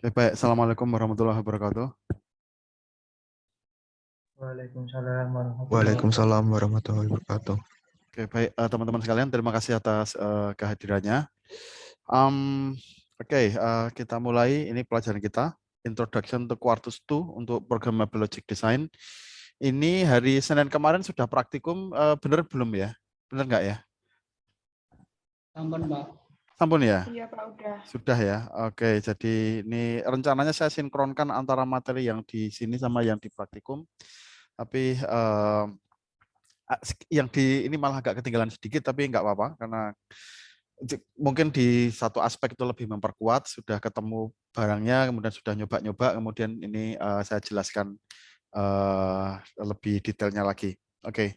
Baik, Assalamualaikum warahmatullahi wabarakatuh. Waalaikumsalam warahmatullahi Waalaikumsalam wabarakatuh. warahmatullahi wabarakatuh. Oke, baik teman-teman sekalian, terima kasih atas kehadirannya. Um, kita mulai ini pelajaran kita, Introduction to Quartus 2 untuk Programmable Logic Design. Ini hari Senin kemarin sudah praktikum, benar belum ya? Benar nggak ya? Sampun, Pak. Sampun ya? Iya Pak, udah. Sudah ya. Oke, jadi ini rencananya saya sinkronkan antara materi yang di sini sama yang di praktikum. Tapi yang di ini malah agak ketinggalan sedikit, tapi nggak apa-apa karena mungkin di satu aspek itu lebih memperkuat, sudah ketemu barangnya, kemudian sudah nyoba-nyoba, kemudian ini saya jelaskan lebih detailnya lagi. Oke.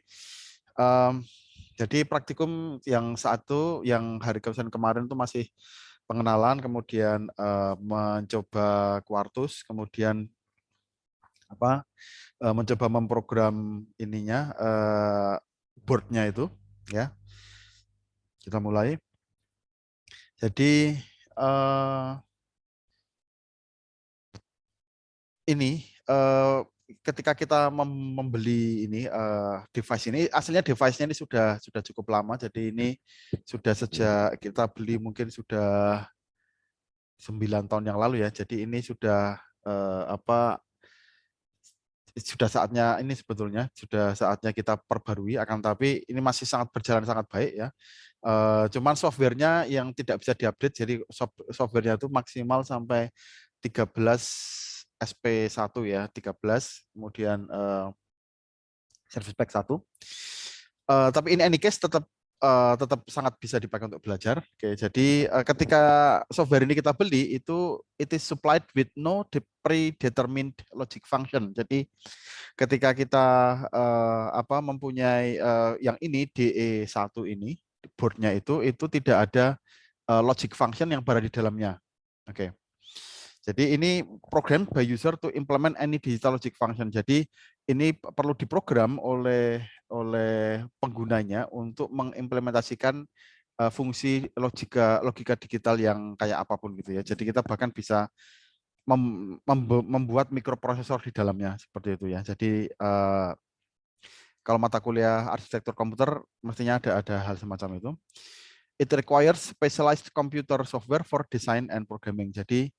Jadi praktikum yang satu, yang hari kemarin itu masih pengenalan, kemudian mencoba Quartus, kemudian mencoba memprogram ininya, boardnya itu, ya. Kita mulai. Jadi ini ketika kita membeli ini device ini, aslinya device-nya ini sudah cukup lama. Jadi ini sudah sejak kita beli mungkin sudah 9 tahun yang lalu ya. Jadi ini sudah sudah saatnya ini sebetulnya sudah saatnya kita perbarui, akan tapi ini masih sangat berjalan sangat baik ya. Cuman softwarenya yang tidak bisa diupdate, jadi softwarenya itu maksimal sampai 13 SP1 ya, 13, kemudian service pack 1. Tapi in any case tetap sangat bisa dipakai untuk belajar. Oke, jadi ketika software ini kita beli itu it is supplied with no predetermined logic function. Jadi ketika kita mempunyai yang ini DE1 ini boardnya itu tidak ada logic function yang berada di dalamnya. Oke. Jadi ini program by user to implement any digital logic function. Jadi ini perlu diprogram oleh penggunanya untuk mengimplementasikan fungsi logika digital yang kayak apapun gitu ya. Jadi kita bahkan bisa membuat mikroprosesor di dalamnya seperti itu ya. Jadi kalau mata kuliah arsitektur komputer mestinya ada hal semacam itu. It requires specialized computer software for design and programming. Jadi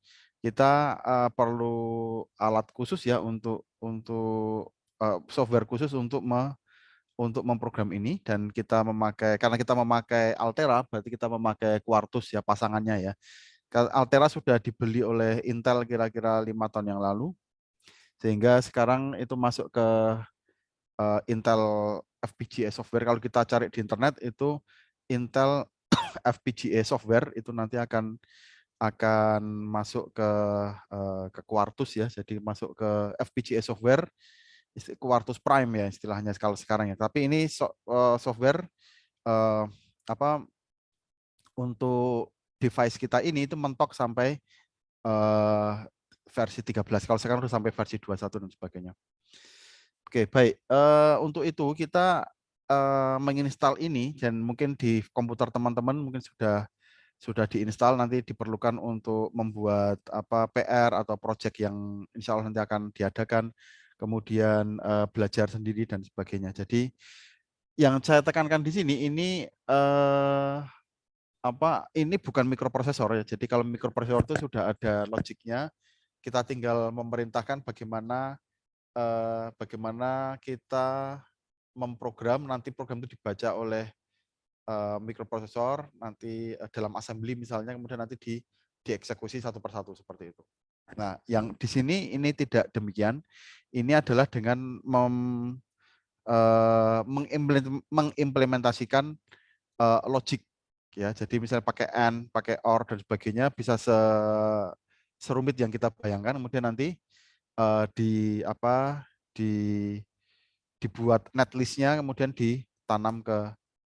kita perlu alat khusus ya untuk software khusus untuk memprogram ini, dan kita memakai, karena kita memakai Altera berarti kita memakai Quartus ya pasangannya ya. Altera sudah dibeli oleh Intel kira-kira 5 tahun yang lalu, sehingga sekarang itu masuk ke Intel FPGA software. Kalau kita cari di internet itu Intel FPGA software itu nanti akan masuk ke Quartus ya. Jadi masuk ke FPGA software Quartus Prime ya istilahnya kalau sekarang ya. Tapi ini software untuk device kita ini itu mentok sampai versi 13. Kalau sekarang sudah sampai versi 21 dan sebagainya. Oke, baik. Untuk itu kita menginstal ini, dan mungkin di komputer teman-teman mungkin sudah diinstal, nanti diperlukan untuk membuat PR atau project yang insya Allah nanti akan diadakan, kemudian belajar sendiri dan sebagainya. Jadi yang saya tekankan di sini ini ini bukan mikroprosesor ya. Jadi kalau mikroprosesor itu sudah ada logiknya, kita tinggal memerintahkan bagaimana kita memprogram, nanti program itu dibaca oleh mikroprosesor, nanti dalam assembly misalnya, kemudian nanti dieksekusi satu persatu seperti itu. Nah, yang di sini ini tidak demikian. Ini adalah dengan mengimplementasikan logic ya. Jadi misalnya pakai AND, pakai OR dan sebagainya, bisa serumit yang kita bayangkan. Kemudian nanti dibuat netlistnya, kemudian ditanam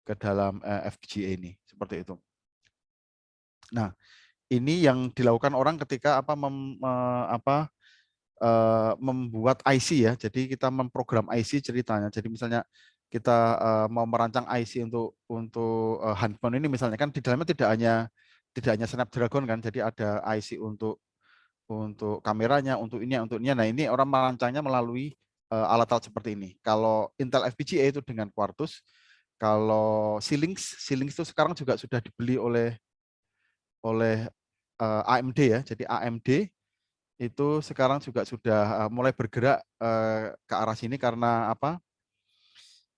ke dalam FPGA ini seperti itu. Nah, ini yang dilakukan orang ketika membuat IC ya. Jadi kita memprogram IC ceritanya. Jadi misalnya kita mau merancang IC untuk handphone ini misalnya, kan di dalamnya tidak hanya Snapdragon kan. Jadi ada IC untuk untuk kameranya, untuk ini, untuk ini. Nah, ini orang merancangnya melalui alat-alat seperti ini. Kalau Intel FPGA itu dengan Quartus, kalau Xilinx itu sekarang juga sudah dibeli oleh AMD ya. Jadi AMD itu sekarang juga sudah mulai bergerak ke arah sini karena apa?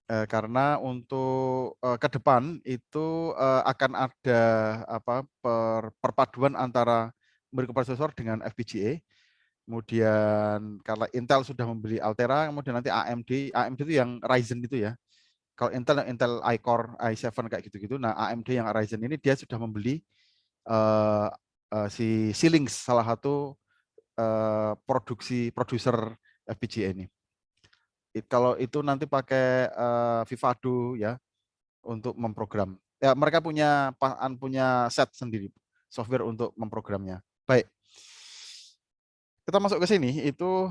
Karena untuk ke depan itu akan ada apa perpaduan antara mikroprosesor dengan FPGA. Kemudian kalau Intel sudah membeli Altera, kemudian nanti AMD itu yang Ryzen itu ya. Kalau Intel iCore, i7 kayak gitu-gitu. Nah, AMD yang Ryzen ini dia sudah membeli si Xilinx, salah satu produser FPGA ini. Kalau itu nanti pakai Vivado ya untuk memprogram. Ya, mereka punya set sendiri software untuk memprogramnya. Baik. Kita masuk ke sini itu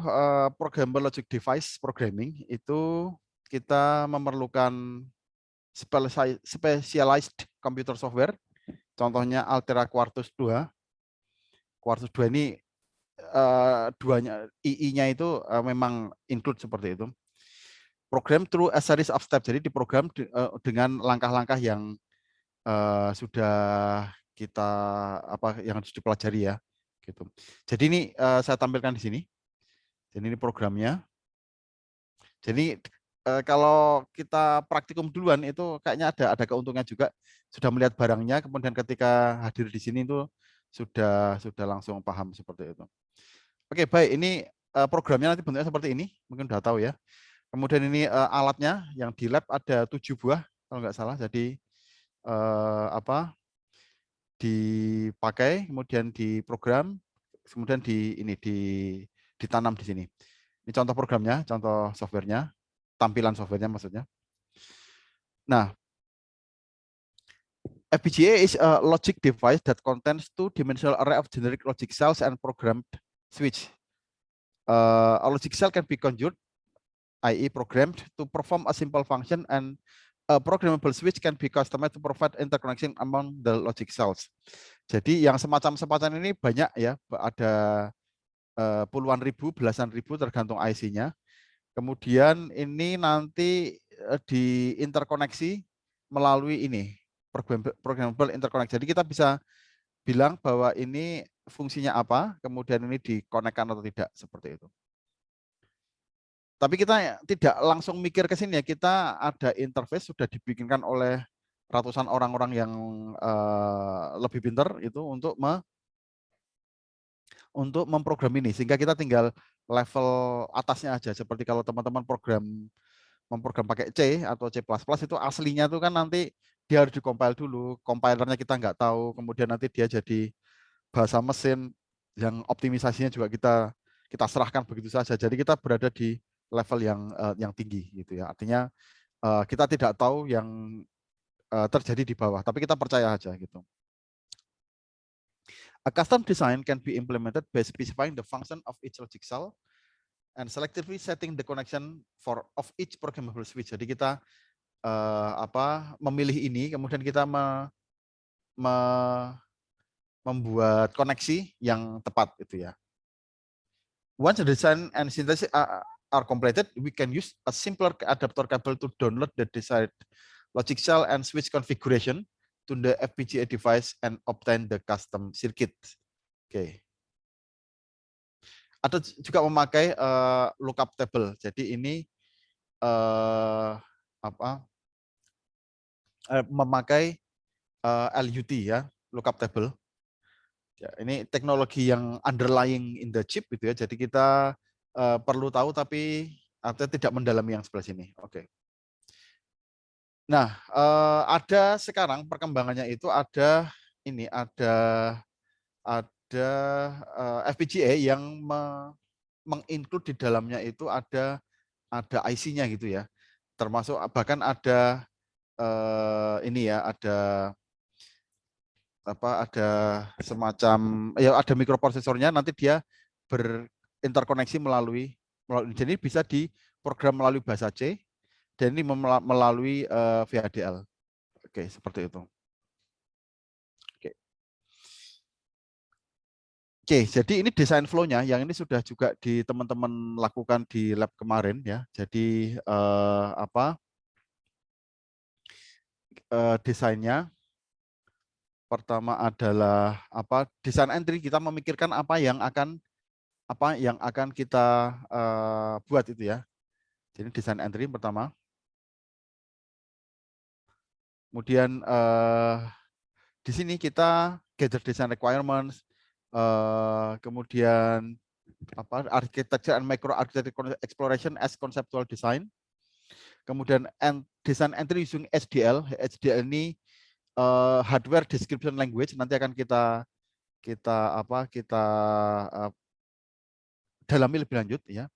programmable logic device programming itu kita memerlukan specialized computer software. Contohnya Altera Quartus 2. Quartus 2 ini duanya II-nya itu memang include seperti itu. Program through a series of steps. Jadi diprogram dengan langkah-langkah yang sudah kita yang harus dipelajari ya, gitu. Jadi ini saya tampilkan di sini. Jadi ini programnya. Jadi kalau kita praktikum duluan itu kayaknya ada keuntungan juga. Sudah melihat barangnya, kemudian ketika hadir di sini itu sudah langsung paham seperti itu. Oke, baik. Ini programnya nanti bentuknya seperti ini. Mungkin udah tahu ya. Kemudian ini alatnya yang di lab ada 7 buah kalau nggak salah. Jadi dipakai, kemudian diprogram, kemudian ditanam di sini. Ini contoh programnya, contoh softwarenya, tampilan softwarenya maksudnya. Nah, FPGA is a logic device that contains two-dimensional array of generic logic cells and programmed switch. A logic cell can be conjured, i.e. programmed to perform a simple function, and a programmable switch can be customized to provide interconnection among the logic cells. Jadi yang semacam ini banyak ya, ada puluhan ribu, belasan ribu tergantung IC-nya. Kemudian ini nanti diinterkoneksi melalui ini programmable interconnect. Jadi kita bisa bilang bahwa ini fungsinya apa, kemudian ini dikonekkan atau tidak seperti itu. Tapi kita tidak langsung mikir ke sini ya, kita ada interface sudah dibikinkan oleh ratusan orang-orang yang lebih pintar itu untuk memprogram ini, sehingga kita tinggal level atasnya aja. Seperti kalau teman-teman memprogram pakai C atau C++ itu aslinya itu kan nanti dia harus dikompil dulu, kompilernya kita nggak tahu, kemudian nanti dia jadi bahasa mesin yang optimisasinya juga kita serahkan begitu saja. Jadi kita berada di level yang tinggi gitu ya. Artinya kita tidak tahu yang terjadi di bawah, tapi kita percaya aja gitu. A custom design can be implemented by specifying the function of each logic cell and selectively setting the connection of each programmable switch. Jadi kita memilih ini, kemudian kita membuat koneksi yang tepat itu ya. Once the design and synthesis are completed, we can use a simpler adapter cable to download the desired logic cell and switch configuration to the FPGA device and obtain the custom circuit. Oke. Ada juga memakai lookup table. Jadi ini memakai LUT ya, lookup table. Ya, ini teknologi yang underlying in the chip gitu ya. Jadi kita perlu tahu tapi tidak mendalami yang sebelah sini. Oke. Nah, ada sekarang perkembangannya itu ada FPGA yang menginclude di dalamnya itu ada IC-nya gitu ya. Termasuk bahkan ada ada semacam ya ada mikroprosesornya, nanti dia berinterkoneksi melalui jadi bisa diprogram melalui bahasa C dan ini melalui VHDL. Oke, seperti itu. Oke. Oke, jadi ini desain flow-nya yang ini sudah juga di teman-teman lakukan di lab kemarin ya. Jadi desainnya pertama adalah desain entry, kita memikirkan apa yang akan kita buat itu ya. Jadi desain entry pertama. Kemudian di sini kita gather design requirements, kemudian architecture and micro architecture exploration as conceptual design. Kemudian design entry using HDL. HDL ini hardware description language, nanti akan kita dalami lebih lanjut ya.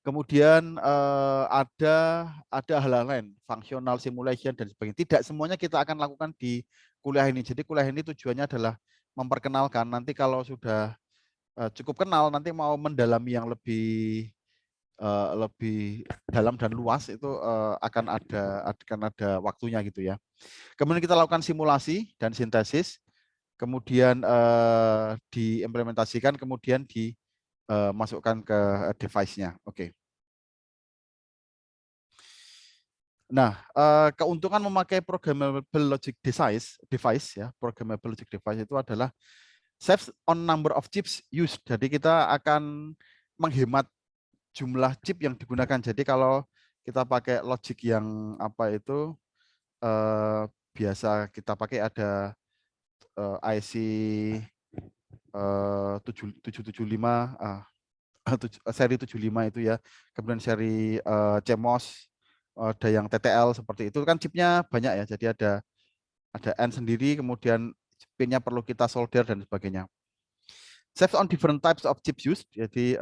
Kemudian ada hal-hal lain, functional simulation dan sebagainya. Tidak semuanya kita akan lakukan di kuliah ini. Jadi kuliah ini tujuannya adalah memperkenalkan. Nanti kalau sudah cukup kenal, nanti mau mendalami yang lebih dalam dan luas itu akan ada waktunya gitu ya. Kemudian kita lakukan simulasi dan sintesis, kemudian diimplementasikan, kemudian dimasukkan ke device-nya. Oke. Nah, keuntungan memakai programmable logic device ya, programmable logic device itu adalah saves on number of chips used. Jadi kita akan menghemat jumlah chip yang digunakan. Jadi kalau kita pakai logic yang biasa kita pakai ada IC 775 seri 75 itu ya. Kemudian seri CMOS, ada yang TTL seperti itu kan chipnya banyak ya. Jadi ada N sendiri, kemudian pinnya perlu kita solder dan sebagainya. Saves on different types of chips used. Jadi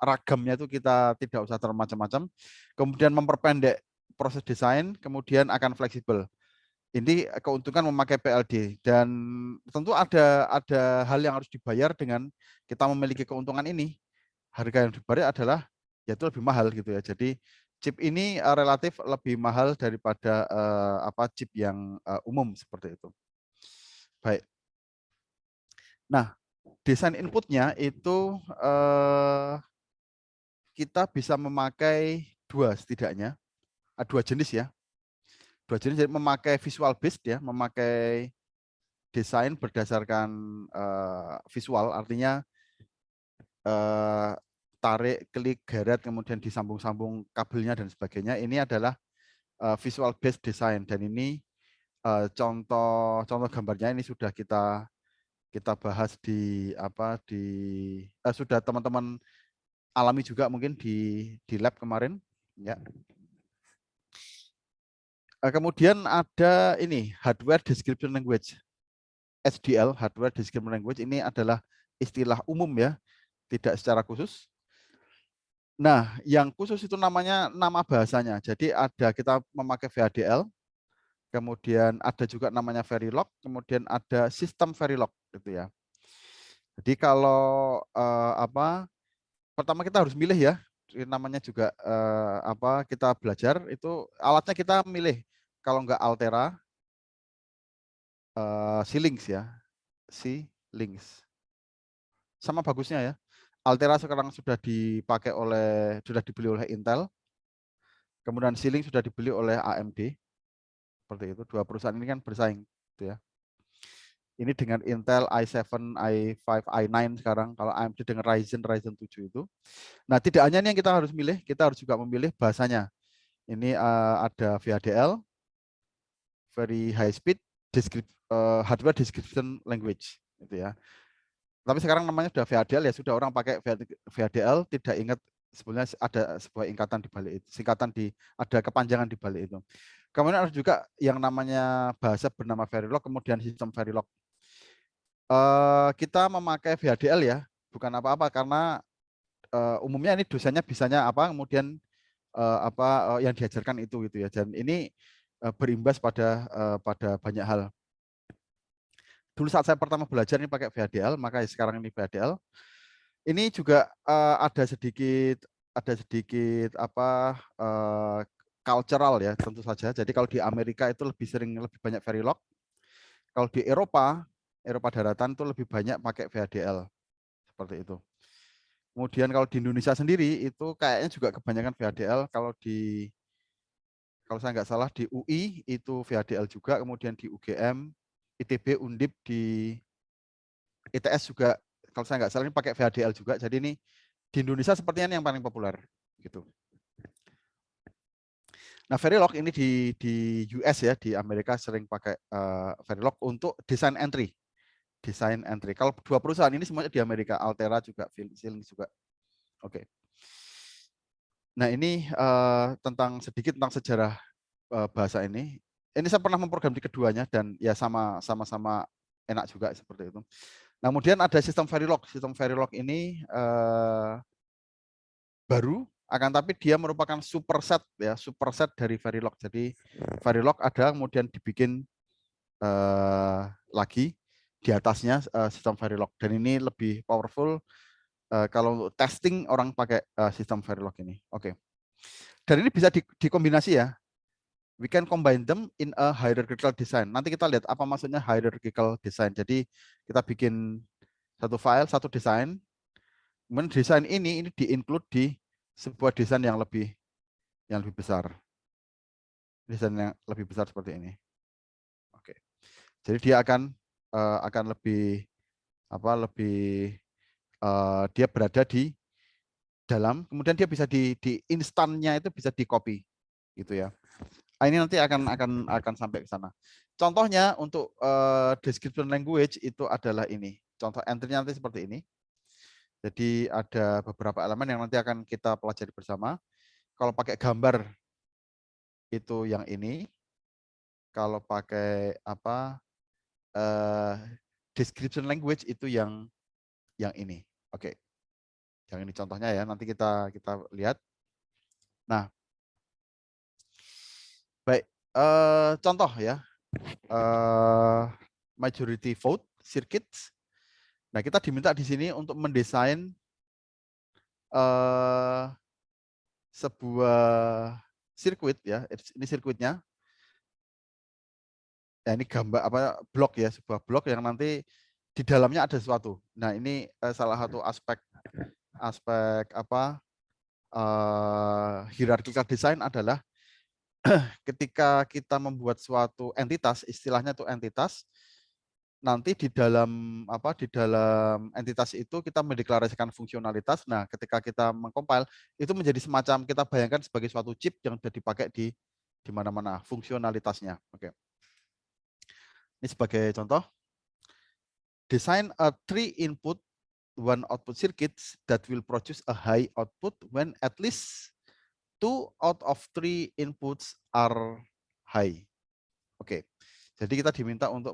ragamnya itu kita tidak usah terlalu macam-macam. Kemudian memperpendek proses desain, kemudian akan fleksibel. Ini keuntungan memakai PLD, dan tentu ada hal yang harus dibayar dengan kita memiliki keuntungan ini. Harga yang dibayar adalah yaitu lebih mahal gitu ya. Jadi chip ini relatif lebih mahal daripada chip yang umum seperti itu. Baik. Nah, desain inputnya itu kita bisa memakai dua setidaknya, dua jenis ya. Dua jenis, jadi memakai visual based ya, memakai desain berdasarkan visual, artinya tarik, klik, geret, kemudian disambung-sambung kabelnya dan sebagainya. Ini adalah visual based design, dan ini contoh gambarnya ini sudah kita bahas sudah teman-teman alami juga mungkin di lab kemarin ya. Kemudian ada ini hardware description language, HDL, hardware description language. Ini adalah istilah umum ya, tidak secara khusus. Nah, yang khusus itu namanya nama bahasanya. Jadi ada kita memakai VHDL, kemudian ada juga namanya Verilog, kemudian ada sistem Verilog gitu ya. Jadi kalau pertama kita harus milih ya, namanya juga kita belajar itu alatnya kita milih. Kalau enggak Altera, Xilinx ya, Xilinx. Sama bagusnya ya. Altera sekarang sudah dibeli oleh Intel. Kemudian Xilinx sudah dibeli oleh AMD. Seperti itu. Dua perusahaan ini kan bersaing gitu ya. Ini dengan Intel i7, i5, i9 sekarang. Kalau AMD dengan Ryzen 7 itu. Nah, tidak hanya ini yang kita harus milih, kita harus juga memilih bahasanya. Ini ada VHDL, Very High Speed Hardware Description Language gitu ya. Tapi sekarang namanya sudah VHDL ya, sudah orang pakai VHDL, tidak ingat sebenarnya ada sebuah ada kepanjangan di balik itu. Kemudian ada juga yang namanya bahasa bernama Verilog, kemudian sistem Verilog. Kita memakai VHDL ya, bukan apa-apa karena umumnya ini dosennya bisanya apa, kemudian yang diajarkan itu gitu ya. Dan ini berimbas pada banyak hal. Dulu saat saya pertama belajar ini pakai VHDL, maka sekarang ini VHDL. Ini juga ada sedikit cultural ya, tentu saja. Jadi kalau di Amerika itu lebih banyak Verilog. Kalau di Eropa Eropa daratan itu lebih banyak pakai VHDL seperti itu. Kemudian kalau di Indonesia sendiri itu kayaknya juga kebanyakan VHDL. Kalau saya nggak salah di UI itu VHDL juga, kemudian di UGM, ITB, Undip, di ITS juga kalau saya nggak salah ini pakai VHDL juga. Jadi ini di Indonesia sepertinya ini yang paling populer gitu. Nah, Verilog ini di US ya, di Amerika sering pakai Verilog untuk desain entry. Desain entry. Kalau dua perusahaan ini semuanya di Amerika, Altera juga, Xilinx juga. Oke. Nah, ini sedikit tentang sejarah bahasa ini. Ini saya pernah memprogram di keduanya dan ya sama-sama enak juga seperti itu. Nah, kemudian ada sistem Verilog. Sistem Verilog ini baru, akan tapi dia merupakan superset ya, superset dari Verilog. Jadi Verilog ada, kemudian dibikin lagi di atasnya sistem Verilog. Dan ini lebih powerful kalau untuk testing orang pakai sistem Verilog ini. Oke. Dan ini bisa dikombinasi ya. We can combine them in a hierarchical design. Nanti kita lihat apa maksudnya hierarchical design. Jadi kita bikin satu file, satu desain. Kemudian desain ini di-include di sebuah desain yang lebih besar. Desain yang lebih besar seperti ini. Oke. Jadi dia akan lebih dia berada di dalam, kemudian dia bisa di instannya itu bisa di copy gitu ya. Ini nanti akan sampai ke sana. Contohnya untuk description language itu adalah ini. Contoh entry-nya nanti seperti ini. Jadi ada beberapa elemen yang nanti akan kita pelajari bersama. Kalau pakai gambar itu yang ini. Kalau pakai description language itu yang ini. Oke. Yang ini contohnya ya. Nanti kita lihat. Nah, baik. Contoh ya. Majority vote circuits. Nah, kita diminta di sini untuk mendesain sebuah sirkuit ya. Ini sirkuitnya. Ya, ini gambar blok ya, sebuah blok yang nanti di dalamnya ada sesuatu. Nah, ini salah satu aspek hierarchical design adalah ketika kita membuat suatu entitas, istilahnya itu entitas, nanti di dalam entitas itu kita mendeklarasikan fungsionalitas. Nah, ketika kita mengcompile itu menjadi semacam kita bayangkan sebagai suatu chip yang sudah dipakai di mana-mana fungsionalitasnya. Oke. Ini sebagai contoh. Design a 3 input 1 output circuits that will produce a high output when at least 2 out of 3 inputs are high. Oke. Jadi kita diminta untuk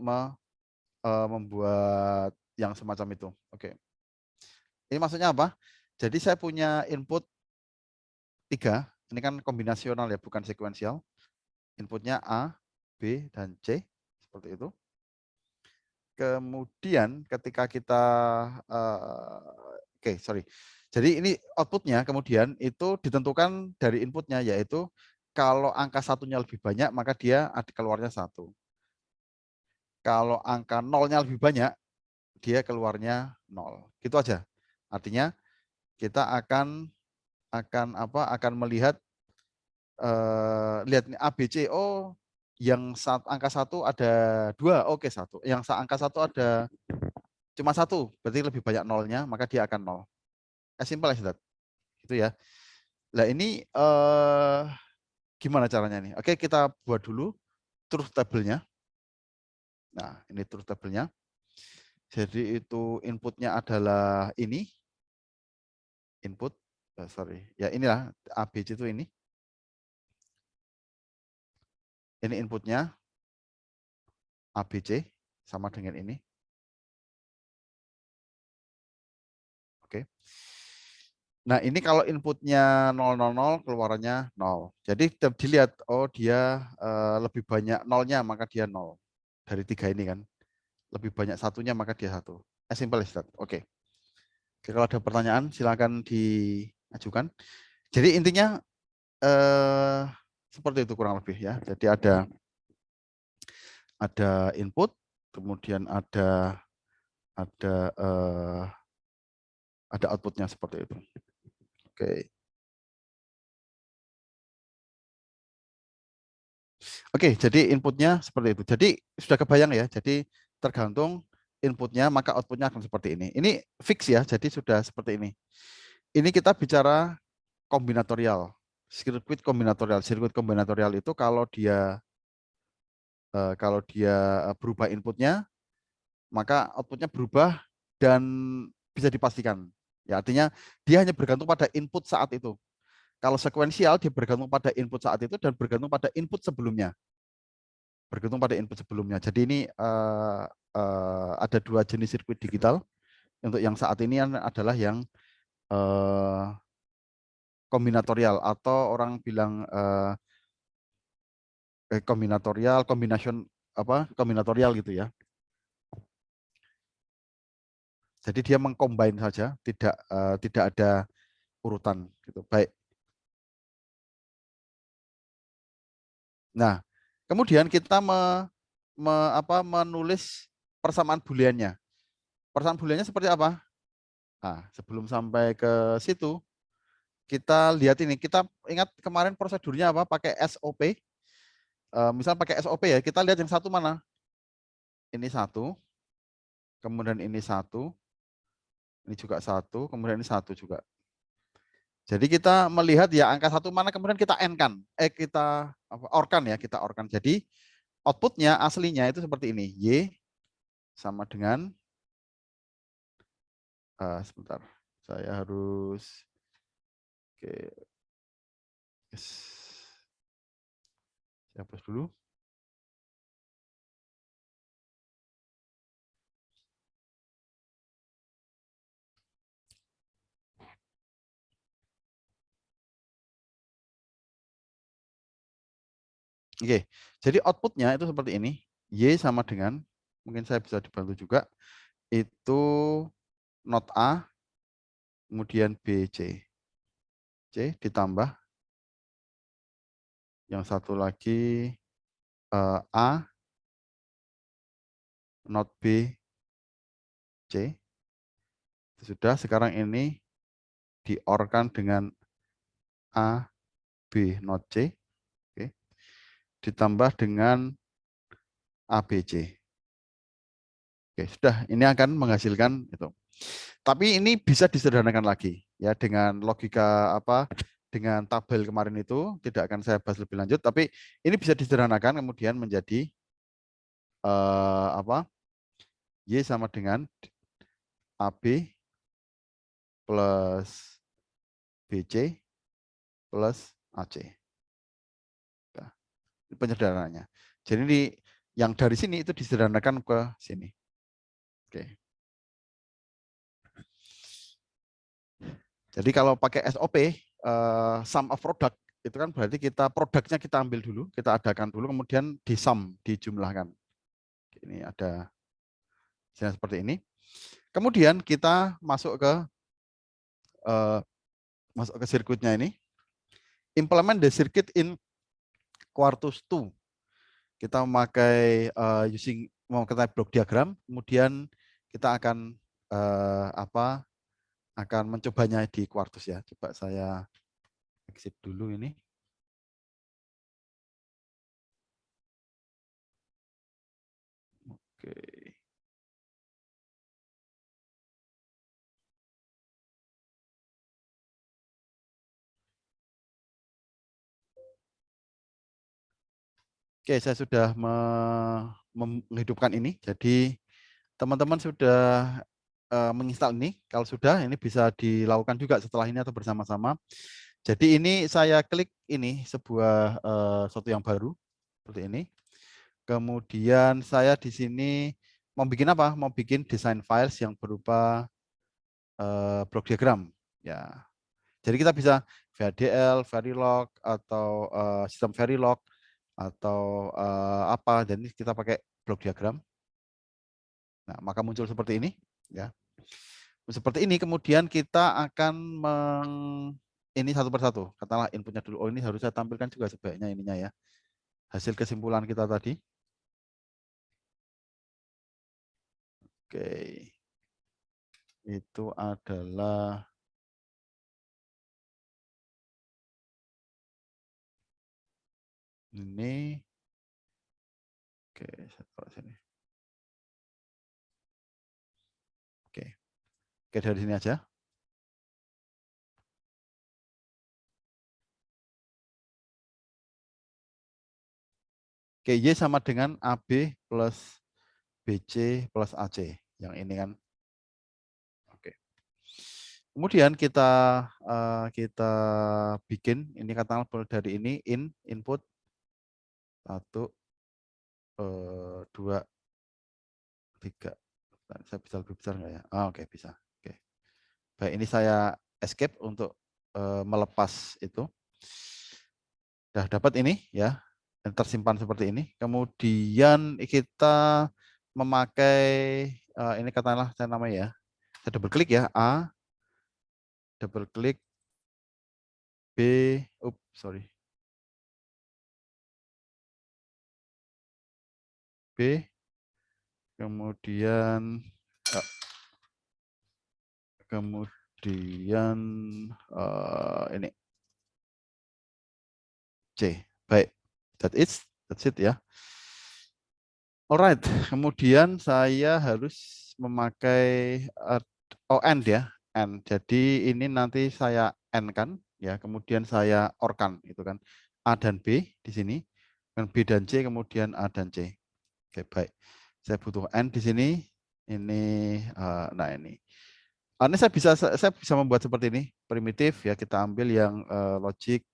membuat yang semacam itu. Oke. Ini maksudnya apa? Jadi saya punya input 3. Ini kan kombinasional ya, bukan sekuensial. Inputnya A, B, dan C. Seperti itu. Kemudian ketika kita jadi ini outputnya kemudian itu ditentukan dari inputnya, yaitu kalau angka satunya lebih banyak maka dia keluarnya 1. Kalau angka nolnya lebih banyak dia keluarnya 0. Gitu aja. Artinya kita akan melihat lihat ini ABC, yang angka 1 ada 2, oke 1. Yang angka 1 ada cuma 1, berarti lebih banyak nolnya, maka dia akan 0. As simple as that. Gitu ya. Nah, ini gimana caranya nih? Oke, kita buat dulu truth table-nya. Nah, ini truth table-nya. Jadi itu inputnya adalah ini. Input, ya inilah ABC itu ini. Ini inputnya ABC sama dengan ini. Oke. Nah, ini kalau inputnya 000 keluarannya 0. Jadi dilihat, dia lebih banyak nolnya maka dia 0. Dari 3 ini kan. Lebih banyak satunya maka dia 1. As simple as that. Oke. Kalau ada pertanyaan silakan diajukan. Jadi intinya seperti itu kurang lebih ya. Jadi ada input, kemudian ada ada outputnya seperti itu. Oke. Oke, jadi inputnya seperti itu. Jadi sudah kebayang ya. Jadi tergantung inputnya maka outputnya akan seperti ini. Ini fix ya. Jadi sudah seperti ini. Ini kita bicara kombinatorial. Sirkuit kombinatorial. Sirkuit kombinatorial itu kalau dia berubah inputnya, maka outputnya berubah dan bisa dipastikan. Ya, artinya dia hanya bergantung pada input saat itu. Kalau sekuensial dia bergantung pada input saat itu dan bergantung pada input sebelumnya. Bergantung pada input sebelumnya. Jadi ini ada dua jenis sirkuit digital. Untuk yang saat ini adalah yang kombinatorial atau orang bilang kombinatorial, kombinatorial gitu ya. Jadi dia mengcombine saja, tidak ada urutan gitu. Baik. Nah, kemudian kita menulis persamaan booleannya. Persamaan booleannya seperti apa? Nah, sebelum sampai ke situ, kita lihat ini. Kita ingat kemarin prosedurnya apa? Pakai SOP. Misal pakai SOP ya, kita lihat yang satu mana? Ini satu, kemudian ini satu, ini juga satu, kemudian ini satu juga. Jadi kita melihat ya angka satu mana, kemudian kita n-kan. Kita or-kan ya, kita or-kan. Jadi outputnya aslinya itu seperti ini. Y sama dengan, sebentar, saya harus, oke, yes. Saya hapus dulu. Oke, jadi outputnya itu seperti ini. Y sama dengan, mungkin saya bisa dibantu juga, itu not A, kemudian B, C. C ditambah, yang satu lagi A, not B, C. Sudah, sekarang ini di-or-kan dengan A, B, not C. Oke. Ditambah dengan A, B, C. Oke, sudah, ini akan menghasilkan itu. Tapi ini bisa disederhanakan lagi ya dengan logika dengan tabel kemarin itu tidak akan saya bahas lebih lanjut. Tapi ini bisa disederhanakan kemudian menjadi Y sama dengan AB plus BC plus AC. Nah, ini penyederhanaannya. Jadi ini yang dari sini itu disederhanakan ke sini. Oke. Jadi kalau pakai SOP, sum of product, itu kan berarti produknya kita ambil dulu, kita adakan dulu, kemudian dijumlahkan. Ini ada seperti ini. Kemudian kita masuk ke sirkuitnya ini. Implement the circuit in Quartus 2. Kita memakai memakai block diagram, kemudian kita akan akan mencobanya di Quartus ya. Coba saya exit dulu ini. Oke. Oke, saya sudah menghidupkan ini. Jadi teman-teman sudah menginstal ini. Kalau sudah, ini bisa dilakukan juga setelah ini atau bersama-sama. Jadi ini saya klik ini sebuah sesuatu yang baru seperti ini. Kemudian saya di sini mau bikin apa? Mau bikin desain files yang berupa block diagram. Ya. Jadi kita bisa VHDL, Verilog atau sistem Verilog atau apa. Jadi kita pakai block diagram. Nah, maka muncul seperti ini, ya. Seperti ini kemudian kita akan ini satu persatu. Katakanlah inputnya dulu. Oh, ini harus saya tampilkan juga sebaiknya ininya ya. Hasil kesimpulan kita tadi. Oke. itu adalah ini. Oke, saya taruh sini. Oke, dari sini aja. Oke, Y sama dengan AB plus BC plus AC. Yang ini kan. Oke. Kemudian kita bikin ini katakanlah dari ini input 1, 2, 3. Saya bisa lebih besar nggak ya? Oke, bisa. Oke. Baik, ini saya escape untuk melepas itu. Sudah dapat ini ya, tersimpan seperti ini. Kemudian kita memakai ini katakanlah saya namanya ya. Saya double klik ya, A, double klik B, sorry. B, kemudian ini C. Baik, that's it ya. Alright, kemudian saya harus memakai end ya, end. Jadi ini nanti saya end kan, ya. Kemudian saya or kan, itu kan A dan B di sini, dan B dan C, kemudian A dan C. Oke, baik. Saya butuh end di sini. Ini, nah ini. Ini saya bisa membuat seperti ini, primitif ya. Kita ambil yang logic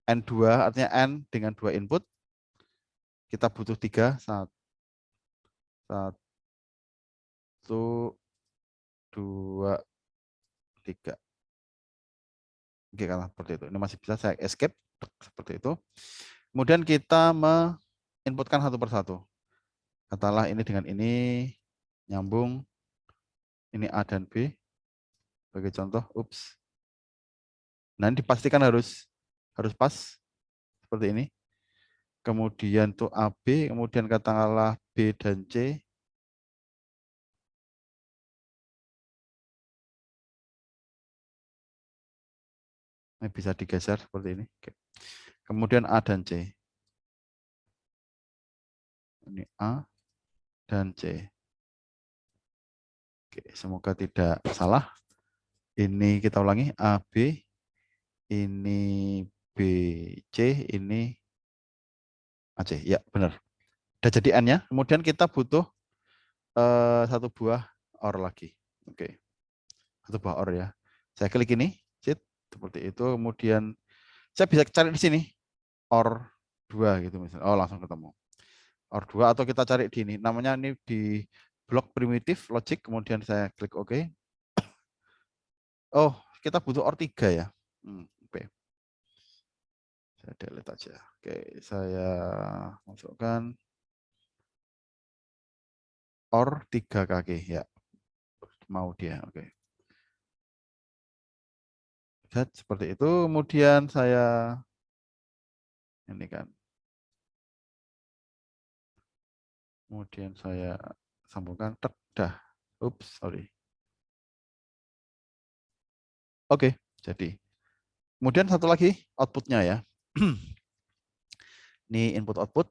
N2, artinya N dengan 2 input. Kita butuh 3, 1, 2, 3. Oke, karena seperti itu. Ini masih bisa saya escape seperti itu. Kemudian kita menginputkan satu persatu. Katakanlah ini dengan ini nyambung. Ini A dan B. Sebagai contoh, Nah, ini dipastikan harus pas seperti ini. Kemudian tuh AB, kemudian katakanlah B dan C. Ini bisa digeser seperti ini. Oke. Kemudian A dan C. Ini A dan C. Oke, semoga tidak salah. Ini kita ulangi, AB, ini BC, ini AC. Ya, benar. Udah jadi N-nya. Kemudian kita butuh satu buah OR lagi. Oke. Satu buah OR ya. Saya klik ini, seperti itu. Kemudian saya bisa cari di sini OR 2 gitu misalnya. Oh, langsung ketemu. OR 2 atau kita cari di ini. Namanya ini di blok primitif logic, kemudian saya klik OK. Oh, kita butuh OR 3 ya. Oke. Saya delete aja. Oke, saya masukkan OR 3 kaki ya. Mau dia, oke. Seperti itu, kemudian saya ini kan. Kemudian saya sambungkan, dah. Sorry. Oke, jadi. Kemudian satu lagi outputnya ya. Ini input output.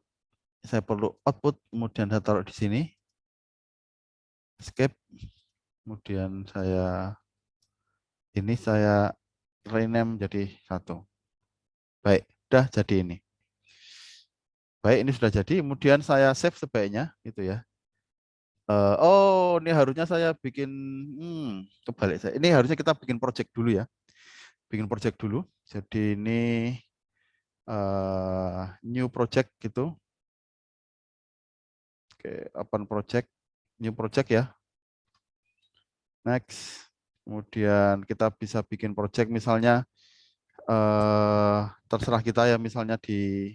Saya perlu output, kemudian saya taruh di sini. Escape. Kemudian saya rename jadi 1. Baik, udah jadi ini. Baik, ini sudah jadi. Kemudian saya save sebaiknya, gitu ya. Oh, ini harusnya saya bikin kebalik saya. Ini harusnya kita bikin project dulu ya. Bikin project dulu. Jadi ini new project gitu. Oke, open project, new project ya. Next. Kemudian kita bisa bikin project misalnya terserah kita ya, misalnya di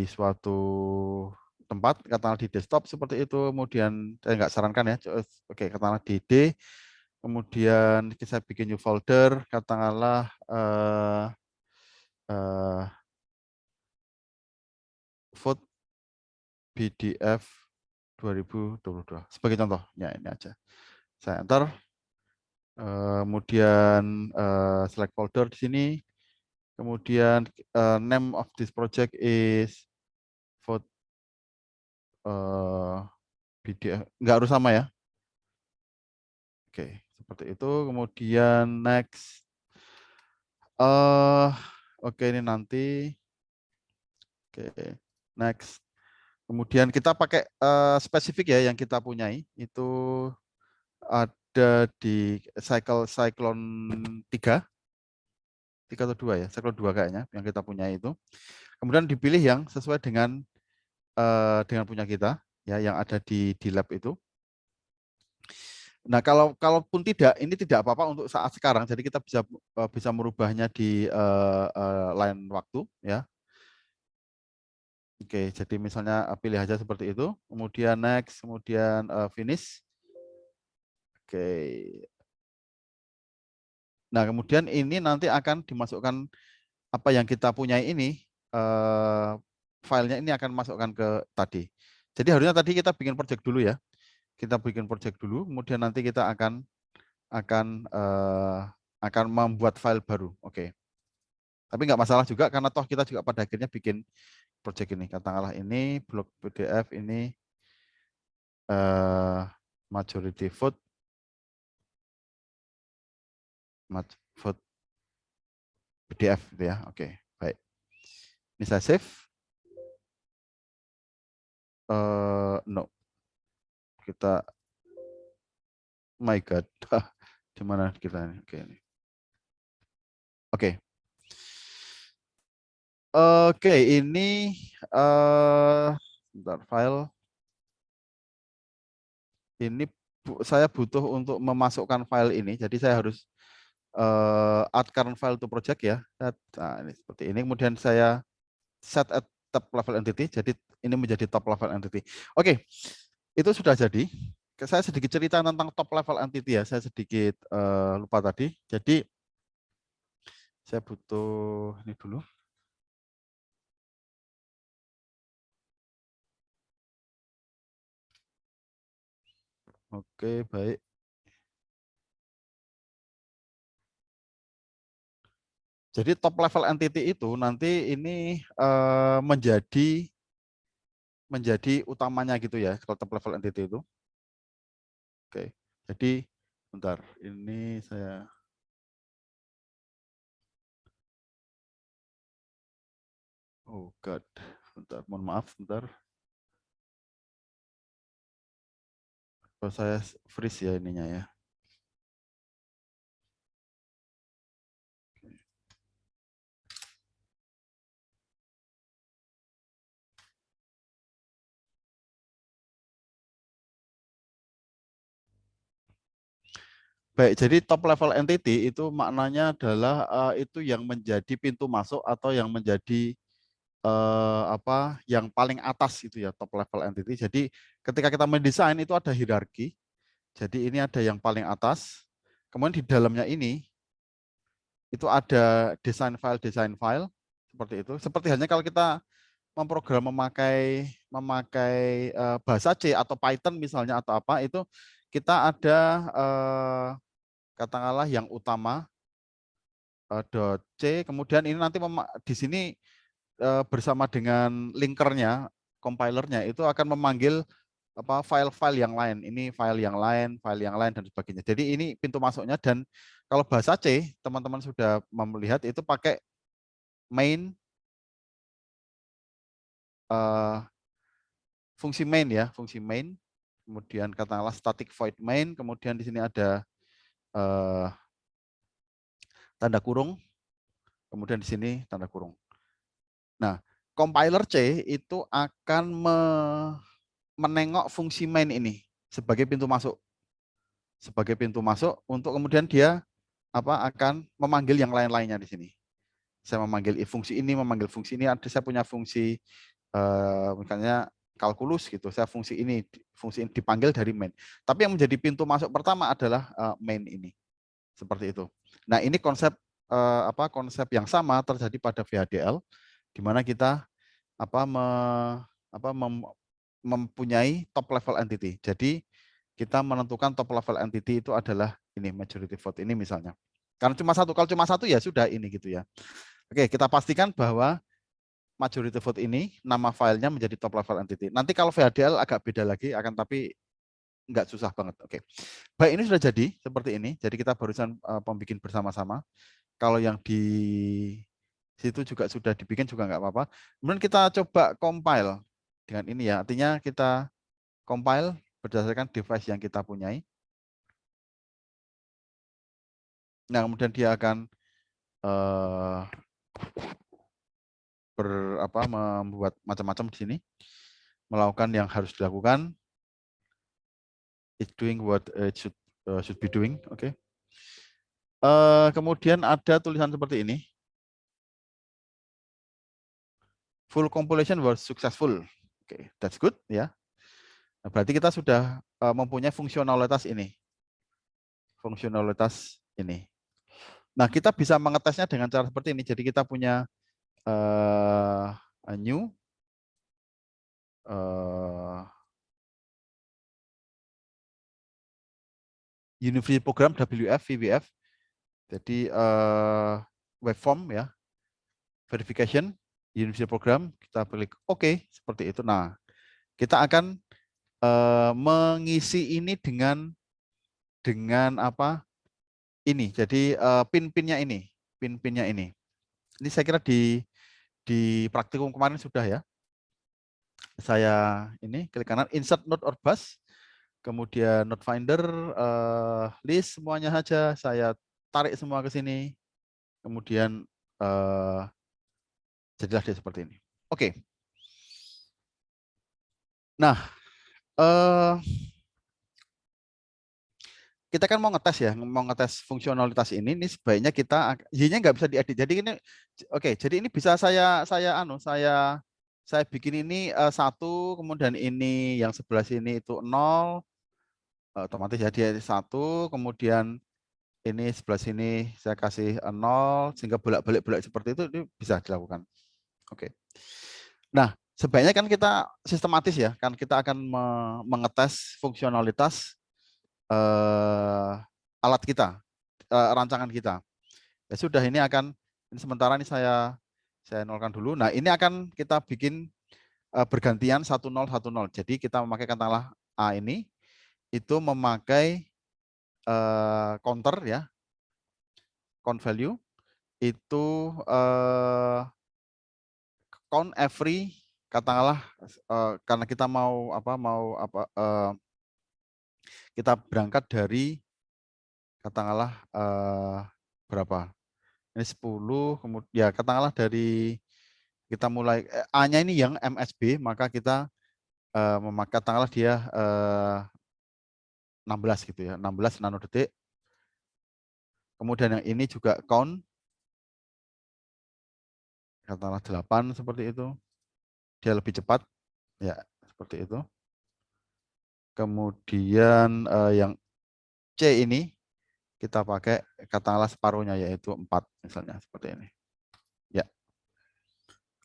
suatu tempat, katakanlah di desktop seperti itu. Kemudian saya nggak sarankan ya. Oke, katakanlah di D. Kemudian kita bikin new folder, katakanlah food PDF 2022. Sebagai contohnya ini aja. Saya enter. Kemudian select folder di sini. Kemudian name of this project is PDF. Nggak harus sama ya. Oke, seperti itu. Kemudian next. Oke, ini nanti. Oke, next. Kemudian kita pakai spesifik ya yang kita punyai itu ada di Cyclone 3 atau 2 ya, Cyclone 2 kayaknya yang kita punya itu. Kemudian dipilih yang sesuai dengan punya kita ya yang ada di lab itu. Nah, kalaupun tidak, ini tidak apa-apa untuk saat sekarang. Jadi kita bisa merubahnya di lain waktu ya. Oke, jadi misalnya pilih aja seperti itu. Kemudian next, kemudian finish. Oke. Nah, kemudian ini nanti akan dimasukkan apa yang kita punyai ini, filenya ini akan masukkan ke tadi. Jadi harusnya tadi kita bikin project dulu ya. Kita bikin project dulu, kemudian nanti kita akan membuat file baru. Oke. Tapi nggak masalah juga karena toh kita juga pada akhirnya bikin project ini. Katakanlah ini blok PDF ini majority vote PDF gitu ya. Oke, baik. Ini saya save. No. Kita my god. Di mana kita ini? Oke ini. Oke. Oke, ini bentar, file. Ini saya butuh untuk memasukkan file ini. Jadi saya harus add current file to project ya. Nah, ini seperti ini. Kemudian saya set at top level entity. Jadi ini menjadi top level entity. Oke, itu sudah jadi. Saya sedikit cerita tentang top level entity ya. Saya sedikit lupa tadi. Jadi saya butuh ini dulu. Oke, baik. Jadi top level entity itu nanti ini menjadi utamanya gitu ya, kalau top level entity itu. Oke, jadi bentar, ini saya oh god, bentar, mohon maaf, bentar. Oh, saya freeze ya ininya ya. Baik, jadi top level entity itu maknanya adalah itu yang menjadi pintu masuk atau yang menjadi yang paling atas itu ya top level entity. Jadi ketika kita mendesain itu ada hierarki. Jadi ini ada yang paling atas. Kemudian di dalamnya ini itu ada desain file seperti itu. Seperti halnya kalau kita memprogram memakai bahasa C atau Python misalnya atau apa itu kita ada katakanlah yang utama .c, kemudian ini nanti di sini bersama dengan linkernya, compilernya itu akan memanggil file-file yang lain. Ini file yang lain dan sebagainya. Jadi ini pintu masuknya dan kalau bahasa C teman-teman sudah melihat itu pakai main fungsi main ya, fungsi main. Kemudian katakanlah static void main, kemudian di sini ada tanda kurung, kemudian di sini tanda kurung. Nah, compiler C itu akan menengok fungsi main ini sebagai pintu masuk. Sebagai pintu masuk untuk kemudian dia akan memanggil yang lain-lainnya di sini. Saya memanggil fungsi ini, ada saya punya fungsi misalnya kalkulus gitu. Saya fungsi ini dipanggil dari main. Tapi yang menjadi pintu masuk pertama adalah main ini. Seperti itu. Nah, ini konsep konsep yang sama terjadi pada VHDL di mana kita mempunyai top level entity. Jadi kita menentukan top level entity itu adalah ini majority vote ini misalnya. Karena cuma satu, kalau cuma satu ya sudah ini gitu ya. Oke, kita pastikan bahwa majority vote ini nama filenya menjadi top level entity. Nanti kalau VHDL agak beda lagi, akan tapi nggak susah banget. Oke, baik, ini sudah jadi seperti ini. Jadi kita barusan pembikin bersama-sama. Kalau yang di situ juga sudah dibikin juga nggak apa-apa. Kemudian kita coba compile dengan ini ya. Artinya kita compile berdasarkan device yang kita punyai. Nah, kemudian dia akan membuat macam-macam di sini, melakukan yang harus dilakukan. It's doing what it should be doing. Oke. Kemudian ada tulisan seperti ini. Full compilation was successful. Oke, that's good ya. Nah, berarti kita sudah mempunyai fungsionalitas ini. Fungsionalitas ini. Nah, kita bisa mengetesnya dengan cara seperti ini. Jadi kita punya new University Program WF VWF. Jadi waveform ya, verification University Program, kita klik OK seperti itu. Nah, kita akan mengisi ini dengan apa? Ini. Jadi pin-pinnya ini, pin-pinnya ini. Ini saya kira di praktikum kemarin sudah ya. Saya ini klik kanan insert node or bus, kemudian node finder, list semuanya saja saya tarik semua ke sini, kemudian jadilah dia seperti ini. Oke. Nah, kita kan mau ngetes fungsionalitas ini sebaiknya kita y-nya nggak bisa diedit. Jadi ini oke, jadi ini bisa saya bikin ini 1, kemudian ini yang sebelah sini itu 0, otomatis ya dia 1, kemudian ini sebelah sini saya kasih 0, sehingga bolak-balik seperti itu bisa dilakukan. Oke. Nah, sebaiknya kan kita sistematis ya, kan kita akan mengetes fungsionalitas alat kita, rancangan kita. Ya sudah, ini sementara ini saya nolkan dulu. Nah, ini akan kita bikin bergantian 1010. Jadi kita memakai katakanlah A ini itu memakai counter ya, count value itu count every katakanlah karena kita kita berangkat dari katakanlah berapa? Ini 10, kemudian ya katakanlah dari kita mulai A-nya ini yang MSB, maka kita memakai katakanlah dia 16 gitu ya, 16 nanodetik. Kemudian yang ini juga count katakanlah 8 seperti itu. Dia lebih cepat ya, seperti itu. Kemudian yang C ini kita pakai katakanlah separuhnya yaitu 4 misalnya seperti ini. Ya.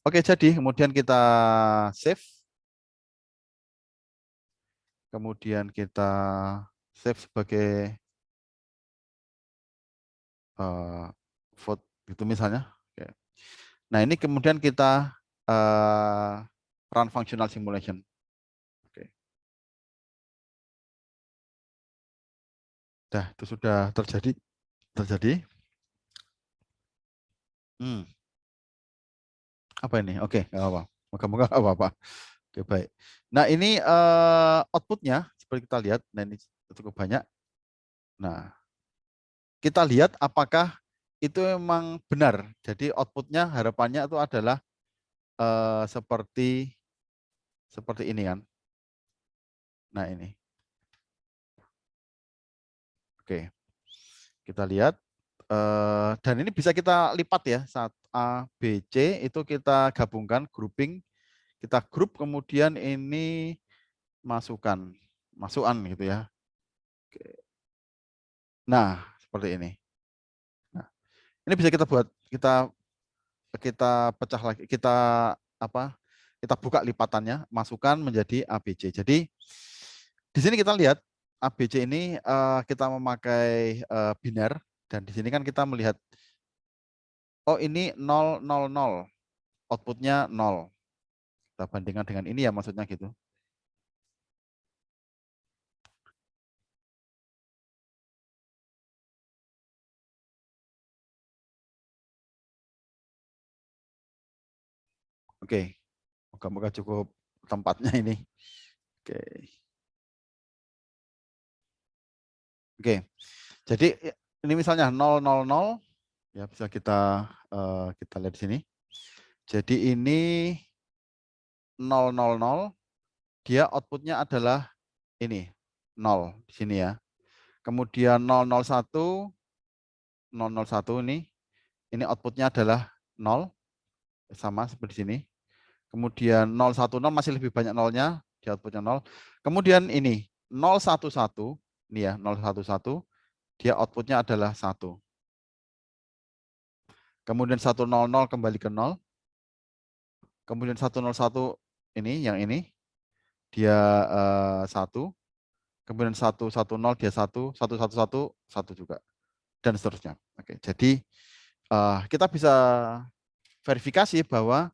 Oke, jadi kemudian kita save. Kemudian kita save sebagai vote gitu misalnya. Oke. Nah, ini kemudian kita run functional simulation. Oke. Nah, itu sudah terjadi. Apa ini? Oke, nggak apa-apa. Moga-moga nggak apa-apa. Oke, baik. Nah, ini outputnya seperti kita lihat. Nah, ini cukup banyak. Nah, kita lihat apakah itu memang benar. Jadi outputnya harapannya itu adalah seperti ini kan. Nah, ini. Oke. Kita lihat. Dan ini bisa kita lipat ya. Saat A, B, C itu kita gabungkan, grouping. Kita grup, kemudian ini masukan gitu ya. Oke. Nah, seperti ini. Nah, ini bisa kita buat, kita pecah lagi, kita kita buka lipatannya, masukkan menjadi ABC. Jadi di sini kita lihat ABC ini kita memakai biner, dan di sini kan kita melihat oh ini 0, 0, 0, outputnya 0. Kita bandingkan dengan ini ya, maksudnya gitu. Oke, moga-moga cukup tempatnya ini. Oke. Oke. Jadi ini misalnya 0, 0, 0, ya bisa kita kita lihat di sini. Jadi ini 0, 0, 0, dia outputnya adalah ini 0 di sini ya. Kemudian 001, 001 ini outputnya adalah 0, sama seperti sini. Kemudian 010 masih lebih banyak nolnya, di outputnya 0. Kemudian ini 011, ini ya 011, dia outputnya adalah 1. Kemudian 100 kembali ke 0. Kemudian 101 ini, yang ini, dia 1. Kemudian 110 dia 1, 111, 1 juga. Dan seterusnya. Oke, jadi kita bisa verifikasi bahwa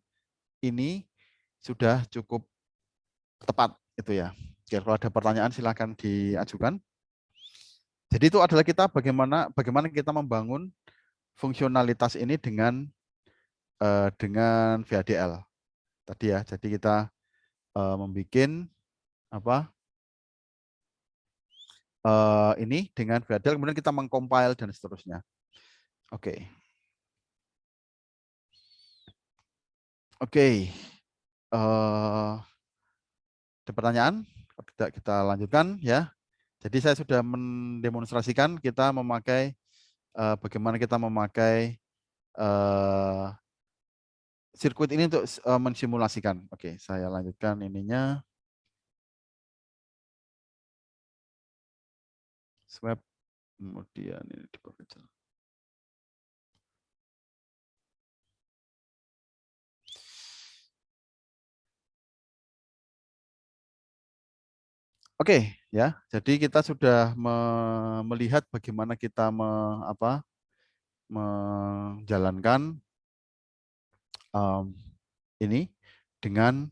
ini sudah cukup tepat itu ya. Kalau ada pertanyaan silakan diajukan. Jadi itu adalah kita bagaimana kita membangun fungsionalitas ini dengan VHDL tadi ya. Jadi kita membuat apa ini dengan VHDL, kemudian kita mengcompile dan seterusnya. Oke. Oke. Ada pertanyaan? Tidak, kita lanjutkan ya. Jadi saya sudah mendemonstrasikan kita memakai bagaimana kita memakai sirkuit ini untuk mensimulasikan. Oke, saya lanjutkan ininya. Swap, kemudian ini diperkecil. Oke, ya. Jadi kita sudah melihat bagaimana kita menjalankan ini dengan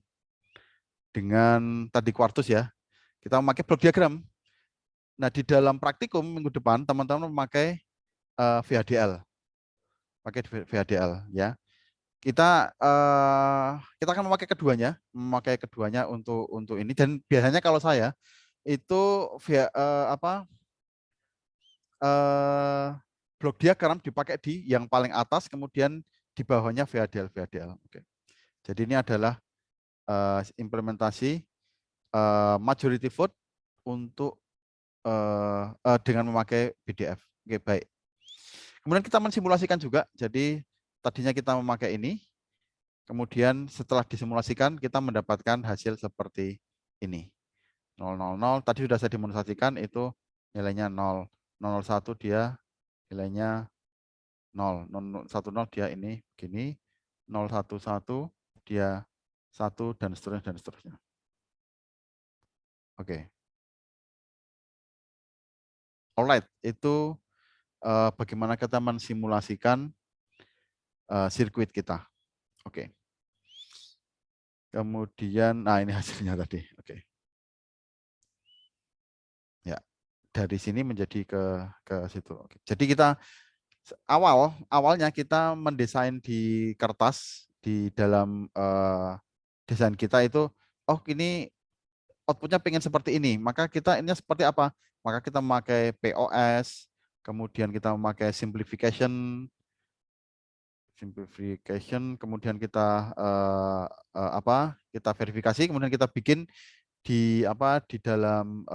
tadi Quartus ya. Kita memakai blok diagram. Nah, di dalam praktikum minggu depan teman-teman memakai VHDL. Pakai VHDL ya. Kita akan memakai keduanya untuk ini, dan biasanya kalau saya itu via blok diagram dipakai di yang paling atas, kemudian di bawahnya VHDL. Oke. Jadi ini adalah implementasi majority vote untuk dengan memakai BDF. Oke, baik. Kemudian kita mensimulasikan juga. Jadi tadinya kita memakai ini, kemudian setelah disimulasikan kita mendapatkan hasil seperti ini. 000 tadi sudah saya demonstrasikan, itu nilainya 0. 001 dia nilainya 0. 010 dia ini begini. 011 dia 1 dan seterusnya. Oke. Alright, itu bagaimana kita mensimulasikan sirkuit kita. Oke. Kemudian, nah ini hasilnya tadi. Oke. Ya, dari sini menjadi ke situ. Oke. Jadi kita awalnya kita mendesain di kertas di dalam desain kita itu, oh ini outputnya pengen seperti ini, maka kita ini seperti apa? Maka kita memakai POS, kemudian kita memakai simplification, kemudian kita kita verifikasi, kemudian kita bikin di dalam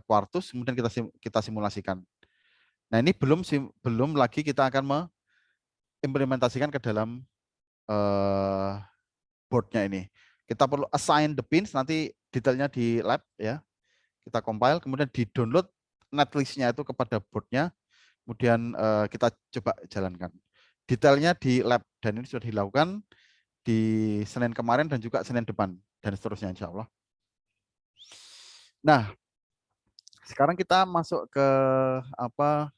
Quartus, kemudian kita simulasikan. Nah, ini belum lagi kita akan mengimplementasikan ke dalam boardnya ini. Kita perlu assign the pins, nanti detailnya di lab ya. Kita compile, kemudian di-download netlistnya itu kepada boardnya, kemudian kita coba jalankan. Detailnya di lab, dan ini sudah dilakukan di Senin kemarin dan juga Senin depan dan seterusnya insya Allah. Nah, sekarang kita masuk ke apa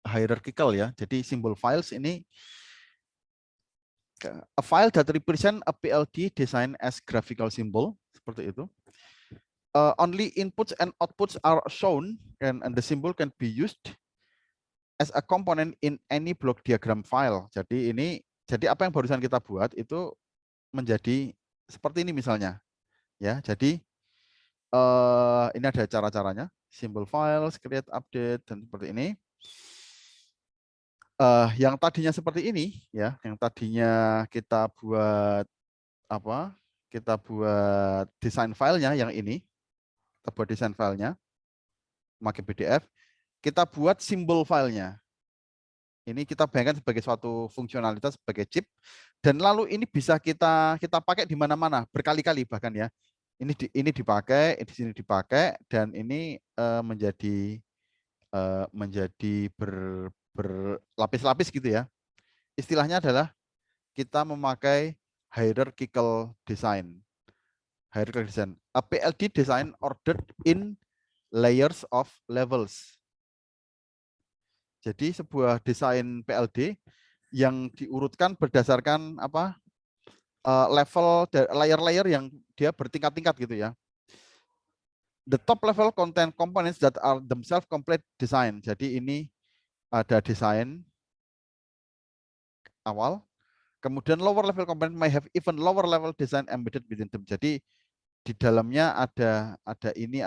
hierarchical ya. Jadi simbol files ini a file that represent a PLD design as graphical symbol seperti itu. Only inputs and outputs are shown and the symbol can be used as a component in any block diagram file. Jadi apa yang barusan kita buat itu menjadi seperti ini misalnya ya. Jadi ini ada cara-caranya, symbol files, create, update dan seperti ini. Yang tadinya seperti ini ya, yang tadinya kita buat apa? Kita buat desain filenya yang ini. Kita buat desain filenya pakai PDF. Kita buat simbol filenya. Ini kita bayangkan sebagai suatu fungsionalitas sebagai chip dan lalu ini bisa kita pakai di mana-mana berkali-kali bahkan ya. Ini dipakai, di sini dipakai dan ini menjadi berlapis-lapis gitu ya. Istilahnya adalah kita memakai hierarchical design. Hierarchical design. A PLD design ordered in layers of levels. Jadi sebuah desain PLD yang diurutkan berdasarkan apa level layer-layer yang dia bertingkat-tingkat gitu ya. The top level contain components that are themselves complete design. Jadi ini ada desain awal, kemudian lower level component may have even lower level design embedded within them. Jadi di dalamnya ada ini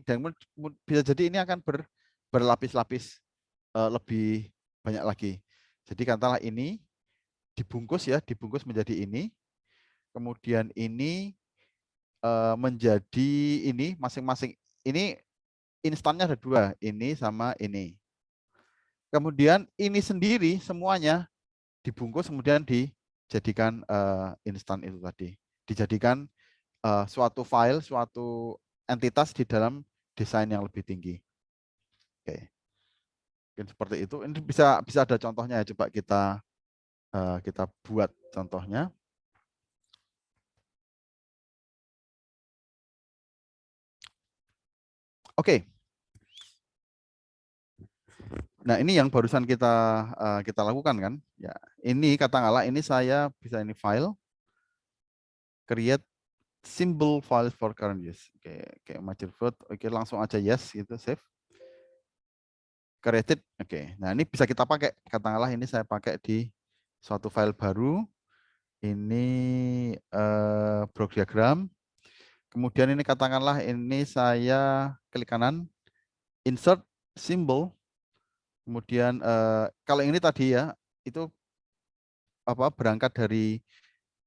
dan bisa jadi ini akan berlapis-lapis lebih banyak lagi. Jadi katakanlah ini dibungkus ya, dibungkus menjadi ini. Kemudian ini menjadi ini masing-masing. Ini instannya ada dua, ini sama ini. Kemudian ini sendiri semuanya dibungkus kemudian dijadikan instan itu tadi. Dijadikan suatu file, suatu entitas di dalam desain yang lebih tinggi. Oke. Mungkin seperti itu. Ini bisa ada contohnya ya, coba kita buat contohnya. Oke. Nah, ini yang barusan kita lakukan kan? Ya, ini katakanlah ini saya bisa ini file create symbol file for current use. Oke, Majorfoot. Oke, langsung aja yes gitu, save. Created. Oke. Nah, ini bisa kita pakai. Katakanlah ini saya pakai di suatu file baru. Ini block diagram. Kemudian ini katakanlah ini saya klik kanan, insert symbol. Kemudian kalau ini tadi ya itu berangkat dari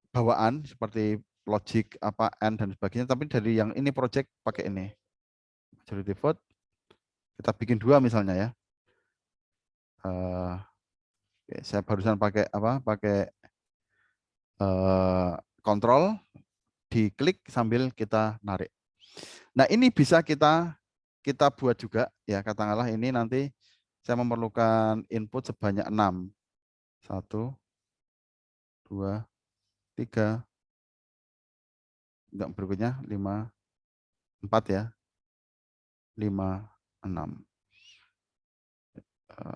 bawaan seperti logic apa and dan sebagainya. Tapi dari yang ini project pakai ini majority vote. Kita bikin dua misalnya ya. Saya barusan pakai Pakai kontrol, diklik sambil kita narik. Nah ini bisa kita buat juga ya, katakanlah ini nanti saya memerlukan input sebanyak 6. 1, 2, 3, enggak berikutnya 5, 4 ya, 5, 6.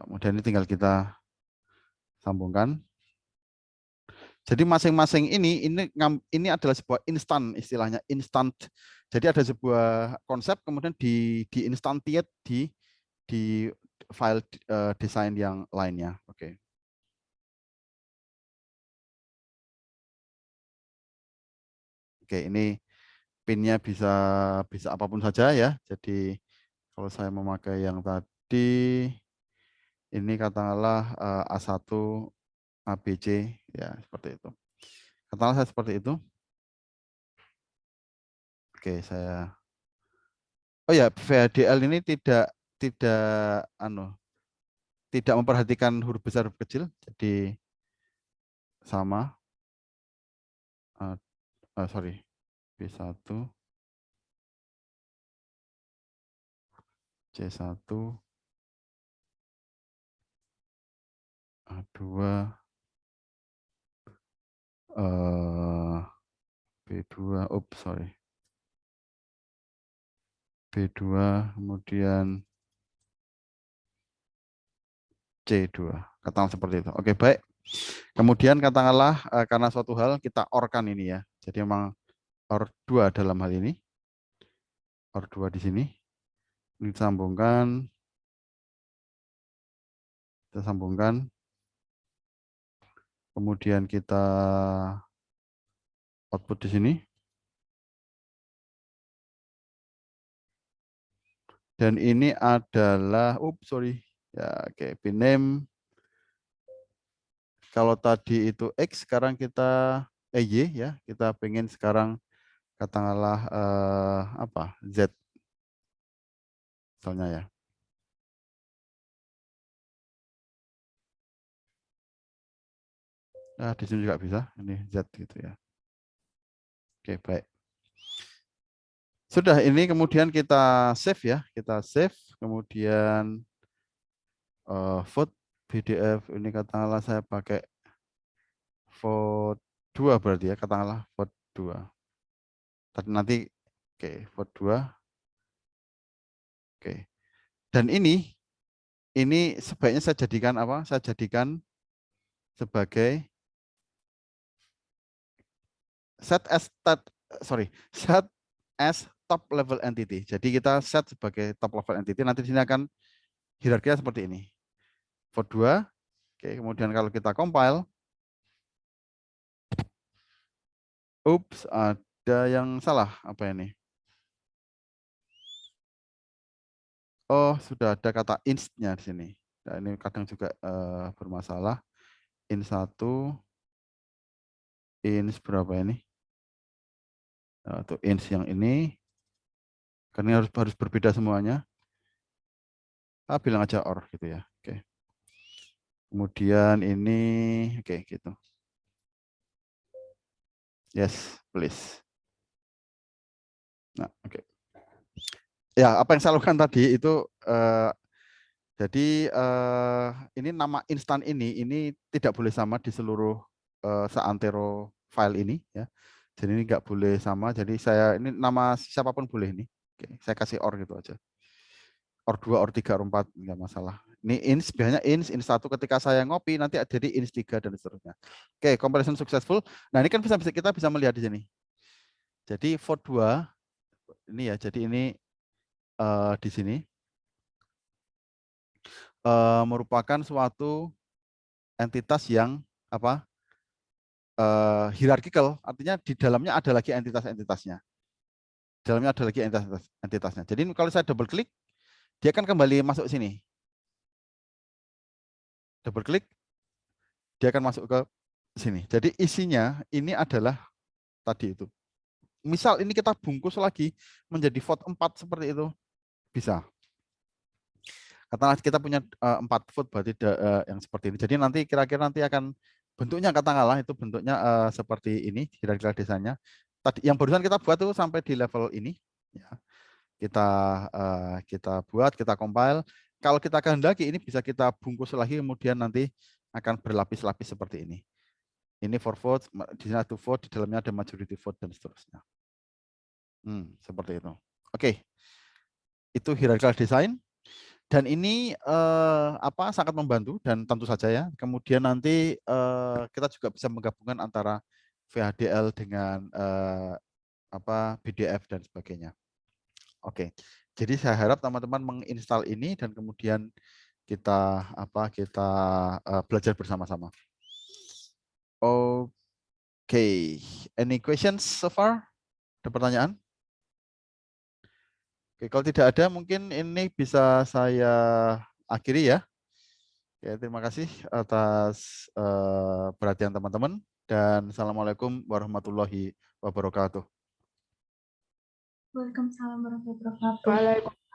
Kemudian ini tinggal kita sambungkan. Jadi masing-masing ini adalah sebuah instan, istilahnya instant. Jadi ada sebuah konsep kemudian di instantiate di file desain yang lainnya. Oke. Oke, ini pinnya bisa apapun saja ya. Jadi kalau saya memakai yang tadi ini katakanlah A1 ABC ya seperti itu. Katakanlah saya seperti itu. Oke, saya oh ya, VHDL ini tidak tidak memperhatikan huruf besar huruf kecil. Jadi sama sorry, B1 C1 A2 B2, sorry. B2, kemudian C2. Katakanlah seperti itu. Oke, baik. Kemudian katakanlah karena suatu hal kita OR-kan ini ya. Jadi memang OR 2 dalam hal ini. OR 2 di sini. Ini disambungkan. Kita sambungkan. Kemudian kita output di sini. Dan ini adalah, sorry. Ya, oke, biname. Kalau tadi itu X, sekarang kita Y ya. Kita pengen sekarang katakanlah apa? Z. Misalnya ya. Nah, di sini juga bisa. Ini Z gitu ya. Oke, baik. Sudah, ini kemudian kita save ya. Kita save, kemudian vote PDF. Ini katakanlah saya pakai vote 2 berarti ya. Katakanlah vote 2. Tapi nanti, oke, vote 2. Oke. Dan ini sebaiknya saya jadikan apa? Saya jadikan sebagai set as top level entity. Jadi kita set sebagai top level entity. Nanti di sini akan hierarkinya seperti ini. Vote 2. Oke, kemudian kalau kita compile, ada yang salah apa ini? Oh, sudah ada kata inst-nya di sini. Nah, ini kadang juga bermasalah. Ins 1, ins berapa ini? Atau ins yang ini. Karena harus berbeda semuanya. Bilang aja or gitu ya. Oke. Kemudian ini, oke gitu. Yes, please. Nah, oke. Ya, apa yang saya lakukan tadi itu jadi ini nama instan ini tidak boleh sama di seluruh seantero file ini ya. Jadi ini nggak boleh sama. Jadi saya ini nama siapapun boleh ini. Oke, saya kasih or gitu aja. Or 2, or 3, or 4 nggak masalah. Ini ins biasanya ins 1 ketika saya ngopi nanti jadi ins 3 dan seterusnya. Oke, comparison successful. Nah, ini kan kita bisa melihat di sini. Jadi vote 2 ini ya. Jadi ini di sini merupakan suatu entitas yang apa? Hierarchical, artinya di dalamnya ada lagi entitas-entitasnya. Dalamnya ada lagi entitasnya. Jadi kalau saya double klik, dia akan kembali masuk sini. Double klik, dia akan masuk ke sini. Jadi isinya ini adalah tadi itu. Misal ini kita bungkus lagi menjadi vote 4 seperti itu, bisa. Katakanlah kita punya 4 vote berarti yang seperti ini. Jadi nanti kira-kira nanti akan bentuknya katakanlah itu bentuknya seperti ini kira-kira desanya. Tadi yang barusan kita buat tuh sampai di level ini. Ya. Kita buat, kita compile. Kalau kita kehendaki ini bisa kita bungkus lagi kemudian nanti akan berlapis-lapis seperti ini. Ini for vote, di sini ada vote, di dalamnya ada majority vote dan seterusnya. Seperti itu. Oke. Itu hierarchical design. Dan ini sangat membantu dan tentu saja ya. Kemudian nanti kita juga bisa menggabungkan antara VHDL dengan BDF dan sebagainya. Oke. Jadi saya harap teman-teman menginstal ini dan kemudian kita belajar bersama-sama. Oke. Any questions so far? Ada pertanyaan? Oke, kalau tidak ada mungkin ini bisa saya akhiri ya. Oke, terima kasih atas perhatian teman-teman dan assalamualaikum warahmatullahi wabarakatuh. Waalaikumsalam warahmatullahi wabarakatuh.